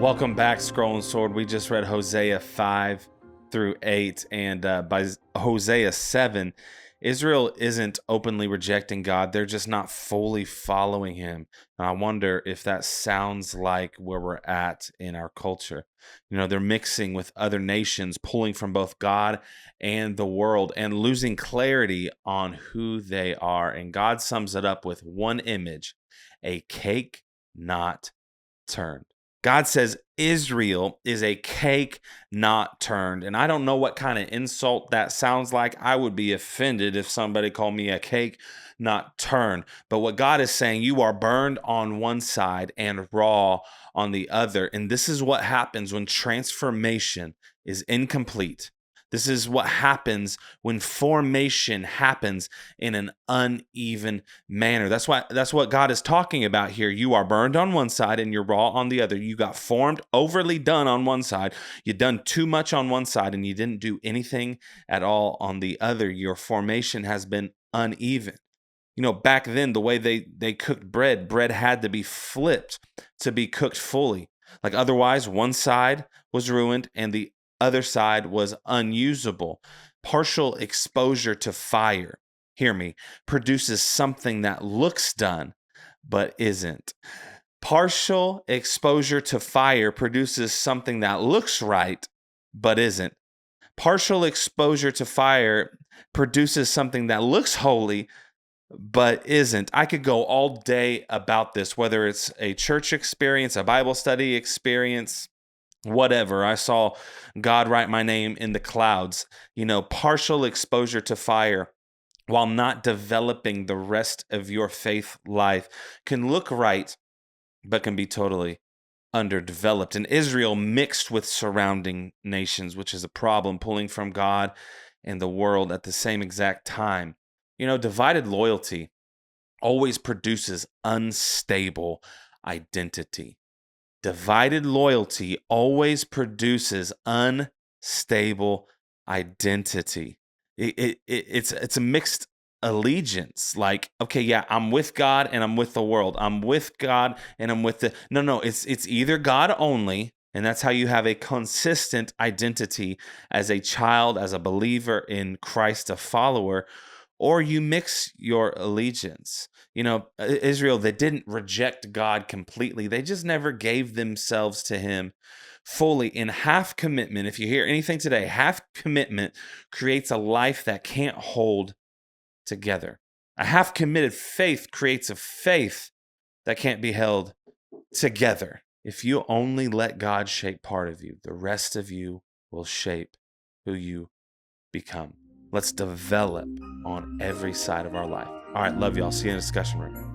Welcome back, Scroll and Sword. We just read Hosea 5 through 8, and by Hosea 7, Israel isn't openly rejecting God. They're just not fully following him. And I wonder if that sounds like where we're at in our culture. You know, they're mixing with other nations, pulling from both God and the world, and losing clarity on who they are. And God sums it up with one image: a cake not turned. God says Israel is a cake not turned. And I don't know what kind of insult that sounds like. I would be offended if somebody called me a cake not turned. But what God is saying, you are burned on one side and raw on the other. And this is what happens when transformation is incomplete. This is what happens when formation happens in an uneven manner. That's what God is talking about here. You are burned on one side and you're raw on the other. You got formed, overly done on one side. You done too much on one side and you didn't do anything at all on the other. Your formation has been uneven. You know, back then, the way they cooked bread had to be flipped to be cooked fully. Like otherwise, one side was ruined and the other side was unusable. Partial exposure to fire, hear me, produces something that looks done but isn't. Partial exposure to fire produces something that looks right but isn't. Partial exposure to fire produces something that looks holy but isn't. I could go all day about this, whether it's a church experience, a Bible study experience, whatever. I saw God write my name in the clouds. You know, partial exposure to fire while not developing the rest of your faith life can look right, but can be totally underdeveloped. And Israel mixed with surrounding nations, which is a problem, pulling from God and the world at the same exact time. You know, divided loyalty always produces unstable identity. Divided loyalty always produces unstable identity. It's a mixed allegiance. Like, okay, yeah, I'm with God and I'm with the world. I'm with God and I'm with the no. It's either God only, and that's how you have a consistent identity as a child, as a believer in Christ, a follower, or you mix your allegiance. You know, Israel, they didn't reject God completely. They just never gave themselves to him fully. In half commitment, if you hear anything today, half commitment creates a life that can't hold together. A half committed faith creates a faith that can't be held together. If you only let God shape part of you, the rest of you will shape who you become. Let's develop on every side of our life. All right, love y'all. See you in the discussion room.